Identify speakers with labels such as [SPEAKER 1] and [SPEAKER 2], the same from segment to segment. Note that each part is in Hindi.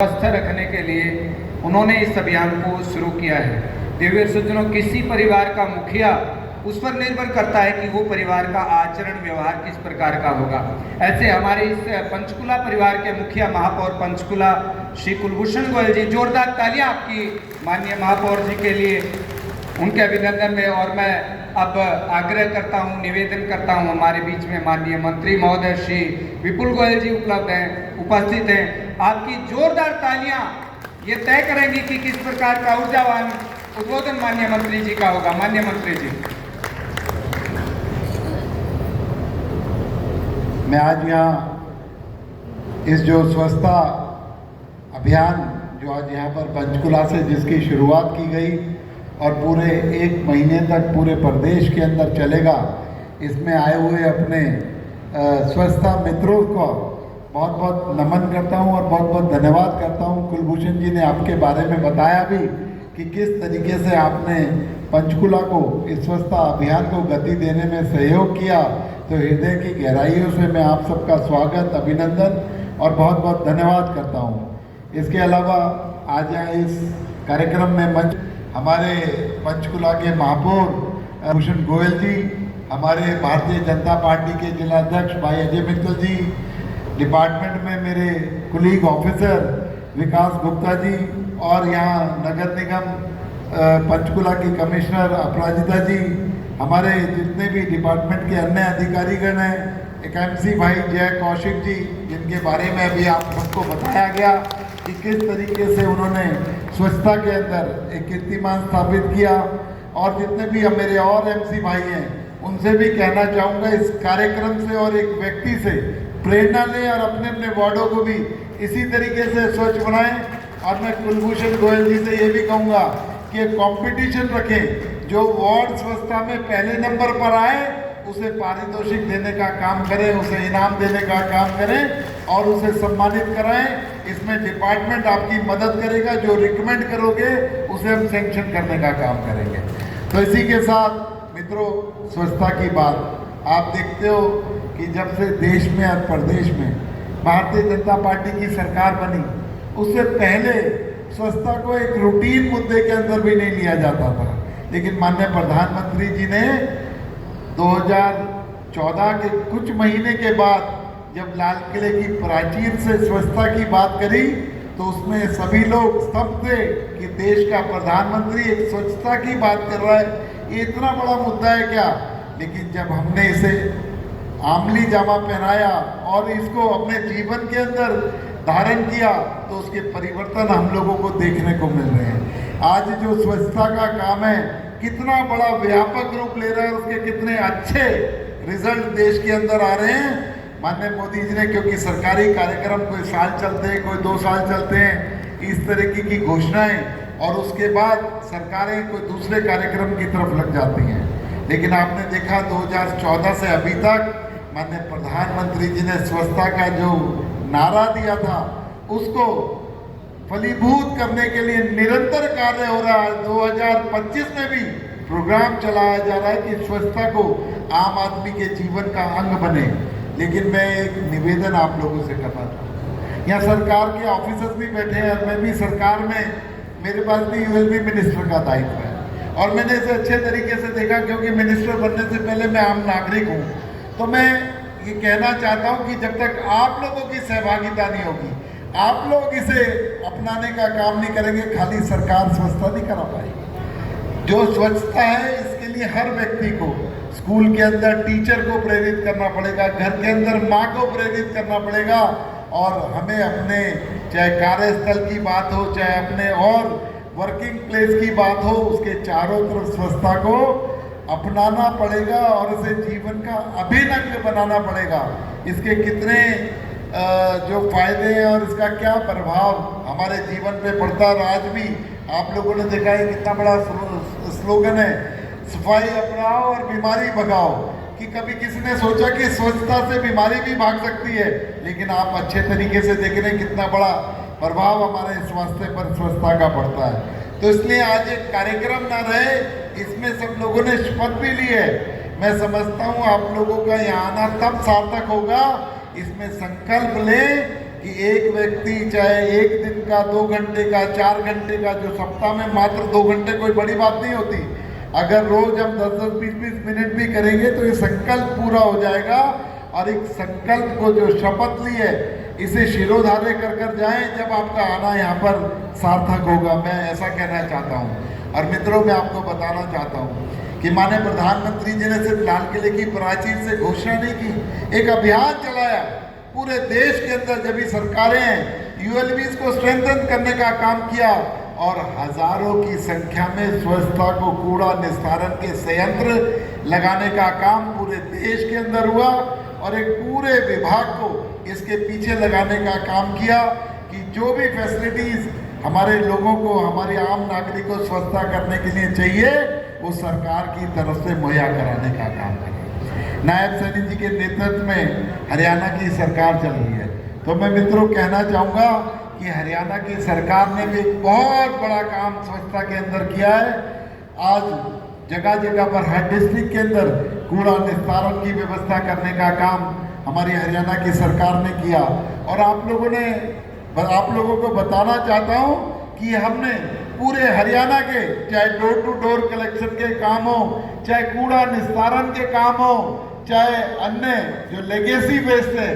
[SPEAKER 1] स्वस्थ रखने के लिए उन्होंने इस अभियान को शुरू किया है। दिव्य सज्जनों, किसी परिवार का मुखिया उस पर निर्भर करता है कि वो परिवार का आचरण व्यवहार किस प्रकार का होगा। ऐसे हमारे इस पंचकुला परिवार के मुखिया महापौर पंचकुला श्री कुलभूषण गोयल जी, जोरदार तालियां आपकी माननीय महापौर जी के लिए, उनके अभिनंदन में। और मैं अब आग्रह करता हूं, निवेदन करता हूं, हमारे बीच में माननीय मंत्री महोदय श्री विपुल गोयल जी उपस्थित हैं। आपकी जोरदार तालियां ये तय करेंगी कि किस प्रकार का ऊर्जावान उद्बोधन माननीय मंत्री जी का होगा। माननीय मंत्री जी,
[SPEAKER 2] मैं आज यहाँ इस जो स्वच्छता अभियान जो आज यहाँ पर पंचकुला से जिसकी शुरुआत की गई और पूरे 1 महीने तक पूरे प्रदेश के अंदर चलेगा, इसमें आए हुए अपने स्वच्छता मित्रों को बहुत बहुत नमन करता हूँ और बहुत बहुत धन्यवाद करता हूँ। कुलभूषण जी ने आपके बारे में बताया भी कि किस तरीके से आपने पंचकुला को इस स्वच्छता अभियान को गति देने में सहयोग किया, तो हृदय की गहराइयों से मैं आप सबका स्वागत, अभिनंदन और बहुत बहुत धन्यवाद करता हूँ। इसके अलावा आज यहाँ इस कार्यक्रम में मंच हमारे पंचकुला के महापौर भूषण गोयल जी, हमारे भारतीय जनता पार्टी के जिलाध्यक्ष भाई अजय मित्तल जी, डिपार्टमेंट में मेरे कुलीग ऑफिसर विकास गुप्ता जी और यहाँ नगर निगम पंचकुला की कमिश्नर अपराजिता जी, हमारे जितने भी डिपार्टमेंट के अन्य अधिकारीगण हैं, एक एमसी भाई जय कौशिक जी, जिनके बारे में अभी आप सबको बताया गया कि किस तरीके से उन्होंने स्वच्छता के अंदर एक कीर्तिमान स्थापित किया। और जितने भी मेरे और एमसी भाई हैं, उनसे भी कहना चाहूँगा इस कार्यक्रम से और एक व्यक्ति से प्रेरणा लें और अपने अपने वार्डों को भी इसी तरीके से स्वच्छ बनाएं। और मैं कुलभूषण गोयल जी से ये भी कहूँगा कि कंपटीशन रखें, जो वार्ड स्वच्छता में पहले नंबर पर आए उसे पारितोषिक देने का काम करें, उसे इनाम देने का काम करें और उसे सम्मानित कराएं। इसमें डिपार्टमेंट आपकी मदद करेगा, जो रिकमेंड करोगे उसे हम सैंक्शन करने का काम करेंगे। तो इसी के साथ मित्रों, स्वच्छता की बात आप देखते हो कि जब से देश में और प्रदेश में भारतीय जनता पार्टी की सरकार बनी, उससे पहले स्वच्छता को एक रूटीन मुद्दे के अंदर भी नहीं लिया जाता था। लेकिन माननीय प्रधानमंत्री जी ने 2014 के कुछ महीने के बाद जब लाल किले की प्राचीर से स्वच्छता की बात करी, तो उसमें सभी लोग स्तब्ध थे कि देश का प्रधानमंत्री एक स्वच्छता की बात कर रहा है, ये इतना बड़ा मुद्दा है क्या। लेकिन जब हमने इसे आमली जामा पहनाया और इसको अपने जीवन के अंदर धारण किया, तो उसके परिवर्तन हम लोगों को देखने को मिल रहे हैं। आज जो स्वच्छता का काम है कितना बड़ा व्यापक रूप ले रहा है, उसके कितने अच्छे रिजल्ट देश के अंदर आ रहे हैं। माननीय मोदी जी ने, क्योंकि सरकारी कार्यक्रम कोई साल चलते हैं, कोई 2 साल चलते हैं, इस तरीके की घोषणाएं, और उसके बाद सरकारें कोई दूसरे कार्यक्रम की तरफ लग जाती हैं। लेकिन आपने देखा 2014 से अभी तक माननीय प्रधानमंत्री जी ने स्वच्छता का जो नारा दिया था, उसको फलीभूत करने के लिए निरंतर कार्य हो रहा है। 2025 में भी प्रोग्राम चलाया जा रहा है कि स्वच्छता को आम आदमी के जीवन का अंग बने। लेकिन मैं एक निवेदन आप लोगों से करना चाहूँ, यहाँ सरकार के ऑफिसर्स भी बैठे हैं और मैं भी सरकार में, मेरे पास भी यूएलबी मिनिस्टर का दायित्व है और मैंने इसे अच्छे तरीके से देखा, क्योंकि मिनिस्टर बनने से पहले मैं आम नागरिक हूँ। तो मैं ये कहना चाहता हूँ कि जब तक आप लोगों की सहभागिता नहीं होगी, आप लोग इसे अपनाने का काम नहीं करेंगे, खाली सरकार स्वच्छता नहीं करा पाएगी। जो स्वच्छता है, इसके लिए हर व्यक्ति को स्कूल के अंदर टीचर को प्रेरित करना पड़ेगा, घर के अंदर माँ को प्रेरित करना पड़ेगा, और हमें अपने चाहे कार्यस्थल की बात हो, चाहे अपने और वर्किंग प्लेस की बात हो, उसके चारों तरफ स्वच्छता को अपनाना पड़ेगा और इसे जीवन का अभिन्न अंग बनाना पड़ेगा। इसके कितने जो फायदे हैं और इसका क्या प्रभाव हमारे जीवन पे पड़ता है। आज भी आप लोगों ने देखा है कितना बड़ा स्लोगन है, सफाई अपनाओ और बीमारी भगाओ, कि कभी किसी ने सोचा कि स्वच्छता से बीमारी भी भाग सकती है। लेकिन आप अच्छे तरीके से देख रहे हैं कितना बड़ा प्रभाव हमारे स्वास्थ्य पर स्वच्छता का पड़ता है। तो इसलिए आज एक कार्यक्रम ना रहे, इसमें सब लोगों ने शपथ भी ली है। मैं समझता हूँ आप लोगों का यहाँ आना तब सार्थक होगा, इसमें संकल्प लें कि एक व्यक्ति चाहे एक दिन का 2 घंटे का 4 घंटे का, जो सप्ताह में मात्र 2 घंटे कोई बड़ी बात नहीं होती, अगर रोज हम 10-10, 20-20 मिनट भी करेंगे तो ये संकल्प पूरा हो जाएगा। और एक संकल्प को जो शपथ ली है इसे शिरोधार्य कर कर जाएं, जब आपका आना यहाँ पर सार्थक होगा। मैं ऐसा कहना चाहता हूँ। और मित्रों, मैं आपको बताना चाहता हूँ कि माननीय प्रधानमंत्री जी ने सिर्फ लाल किले की प्राचीर से घोषणा नहीं की, एक अभियान चलाया पूरे देश के अंदर। जब भी सरकारें हैं यूएलबीज को स्ट्रेंथन करने का काम किया और हजारों की संख्या में स्वच्छता को कूड़ा निस्तारण के संयंत्र लगाने का काम पूरे देश के अंदर हुआ और एक पूरे विभाग को इसके पीछे लगाने का काम किया कि जो भी फैसिलिटीज हमारे लोगों को, हमारे आम नागरिकों को स्वच्छता करने के लिए चाहिए वो सरकार की तरफ से मुहैया कराने का काम करें। नायब सैनी जी के नेतृत्व में हरियाणा की सरकार चल रही है। तो मैं मित्रों कहना चाहूँगा कि हरियाणा की सरकार ने भी एक बहुत बड़ा काम स्वच्छता के अंदर किया है। आज जगह जगह पर हर डिस्ट्रिक्ट के अंदर कूड़ा निस्तारण की व्यवस्था करने का काम हमारी हरियाणा की सरकार ने किया। और आप लोगों को बताना चाहता हूँ कि हमने पूरे हरियाणा के, चाहे डोर टू डोर कलेक्शन के काम हो, चाहे कूड़ा निस्तारण के काम हो, चाहे अन्य जो लेगेसी वेस्ट है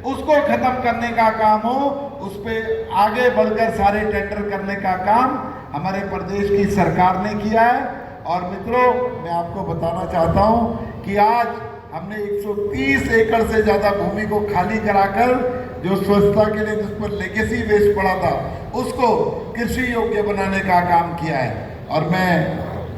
[SPEAKER 2] उसको खत्म करने का काम हो, उस पर आगे बढ़कर सारे टेंडर करने का काम हमारे प्रदेश की सरकार ने किया है। और मित्रों, मैं आपको बताना चाहता हूं कि आज हमने 130 एकड़ से ज़्यादा भूमि को खाली कराकर जो स्वच्छता के लिए जिस पर लेगेसी वेस्ट पड़ा था उसको कृषि योग्य बनाने का काम किया है। और मैं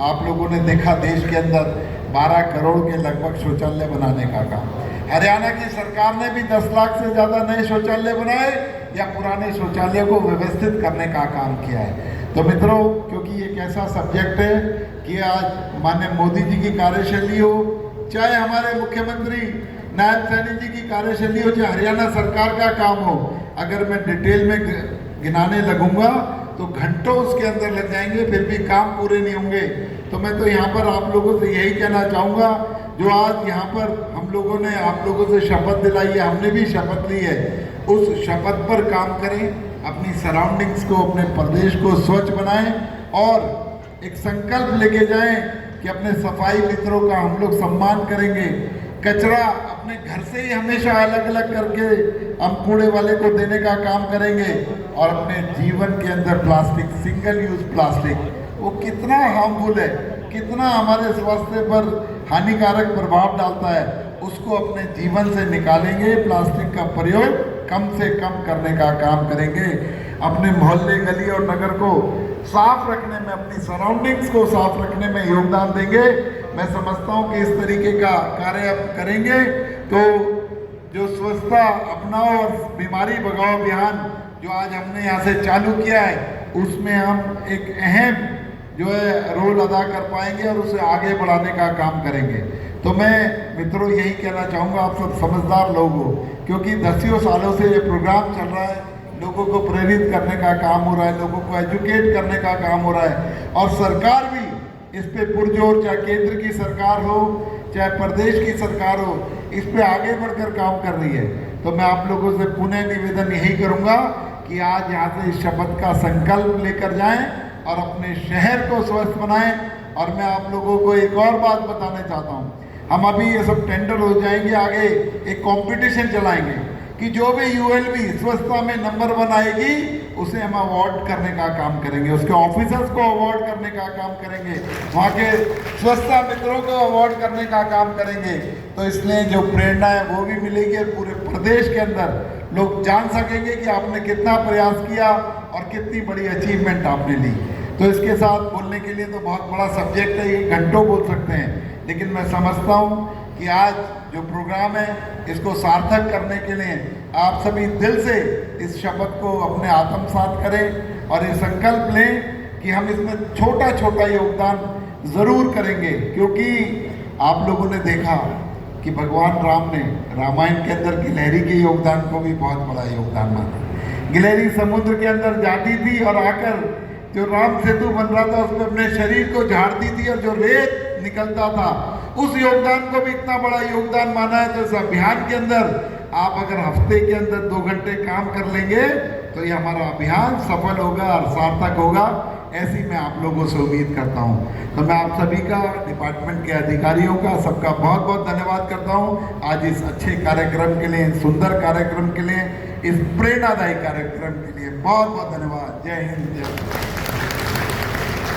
[SPEAKER 2] आप लोगों ने देखा देश के अंदर 12 करोड़ के लगभग शौचालय बनाने का काम, हरियाणा की सरकार ने भी 10 लाख से ज़्यादा नए शौचालय बनाए या पुराने शौचालय को व्यवस्थित करने का काम किया है। तो मित्रों, क्योंकि ये एक ऐसा सब्जेक्ट है कि आज माननीय मोदी जी की कार्यशैली हो, चाहे हमारे मुख्यमंत्री नायब सैनी जी की कार्यशैली हो, चाहे हरियाणा सरकार का काम हो, अगर मैं डिटेल में गिनाने लगूंगा तो घंटों उसके अंदर लग जाएंगे, फिर भी काम पूरे नहीं होंगे। तो मैं तो यहाँ पर आप लोगों से यही कहना चाहूँगा, जो आज यहाँ पर हम लोगों ने आप लोगों से शपथ दिलाई है, हमने भी शपथ ली है, उस शपथ पर काम करें, अपनी सराउंडिंग्स को, अपने प्रदेश को स्वच्छ बनाएं और एक संकल्प लेके जाएं कि अपने सफाई मित्रों का हम लोग सम्मान करेंगे। कचरा अपने घर से ही हमेशा अलग अलग करके हम कूड़े वाले को देने का काम करेंगे। और अपने जीवन के अंदर प्लास्टिक, सिंगल यूज प्लास्टिक, वो कितना हार्मफुल है, कितना हमारे स्वास्थ्य पर हानिकारक प्रभाव डालता है, उसको अपने जीवन से निकालेंगे। प्लास्टिक का प्रयोग कम से कम करने का काम करेंगे। अपने मोहल्ले, गली और नगर को साफ रखने में, अपनी सराउंडिंग्स को साफ रखने में योगदान देंगे। मैं समझता हूँ कि इस तरीके का कार्य अब करेंगे तो जो स्वच्छता अपनाओ और बीमारी भगाओ अभियान जो आज हमने यहाँ से चालू किया है, उसमें हम एक अहम जो है रोल अदा कर पाएंगे और उसे आगे बढ़ाने का काम करेंगे। तो मैं मित्रों यही कहना चाहूँगा, आप सब समझदार लोग हो, क्योंकि दसियों सालों से ये प्रोग्राम चल रहा है, लोगों को प्रेरित करने का काम हो रहा है, लोगों को एजुकेट करने का काम हो रहा है और सरकार भी इस पे पुरजोर, चाहे केंद्र की सरकार हो चाहे प्रदेश की सरकार हो, इस पे आगे बढ़कर काम कर रही है। तो मैं आप लोगों से पुनः निवेदन यही करूँगा कि आज यहाँ से इस शपथ का संकल्प लेकर जाएं और अपने शहर को स्वस्थ बनाएं। और मैं आप लोगों को एक और बात बताना चाहता हूँ, हम अभी ये सब टेंडर हो जाएंगे, आगे एक कंपटीशन चलाएंगे कि जो भी यूएलबी स्वच्छता में नंबर 1 आएगी उसे हम अवार्ड करने का काम करेंगे, उसके ऑफिसर्स को अवार्ड करने का काम करेंगे, वहाँ के स्वच्छता मित्रों को अवार्ड करने का काम करेंगे। तो इसलिए जो प्रेरणा है वो भी मिलेगी और पूरे प्रदेश के अंदर लोग जान सकेंगे कि आपने कितना प्रयास किया और कितनी बड़ी अचीवमेंट आपने ली। तो इसके साथ बोलने के लिए तो बहुत बड़ा सब्जेक्ट है, ये घंटों बोल सकते हैं, लेकिन मैं समझता हूँ कि आज जो प्रोग्राम है इसको सार्थक करने के लिए आप सभी दिल से इस शपथ को अपने आत्मसात करें और ये संकल्प लें कि हम इसमें छोटा छोटा योगदान ज़रूर करेंगे। क्योंकि आप लोगों ने देखा कि भगवान राम ने रामायण के अंदर गिलहरी के योगदान को भी बहुत बड़ा योगदान माना। गिलहरी समुद्र के अंदर जाती थी और आकर जो राम सेतु बन रहा था उसमें अपने शरीर को झाड़ती थी और जो रेत निकलता था उस योगदान को भी इतना बड़ा योगदान माना है। तो इस अभियान के अंदर आप अगर हफ्ते के अंदर 2 घंटे काम कर लेंगे तो ये हमारा अभियान सफल होगा और सार्थक होगा, ऐसी मैं आप लोगों से उम्मीद करता हूँ। तो मैं आप सभी का, डिपार्टमेंट के अधिकारियों का, सबका बहुत बहुत धन्यवाद करता हूँ आज इस अच्छे कार्यक्रम के लिए, इस सुंदर कार्यक्रम के लिए, इस प्रेरणादायी कार्यक्रम के लिए बहुत बहुत धन्यवाद। जय हिंद, जय भारत।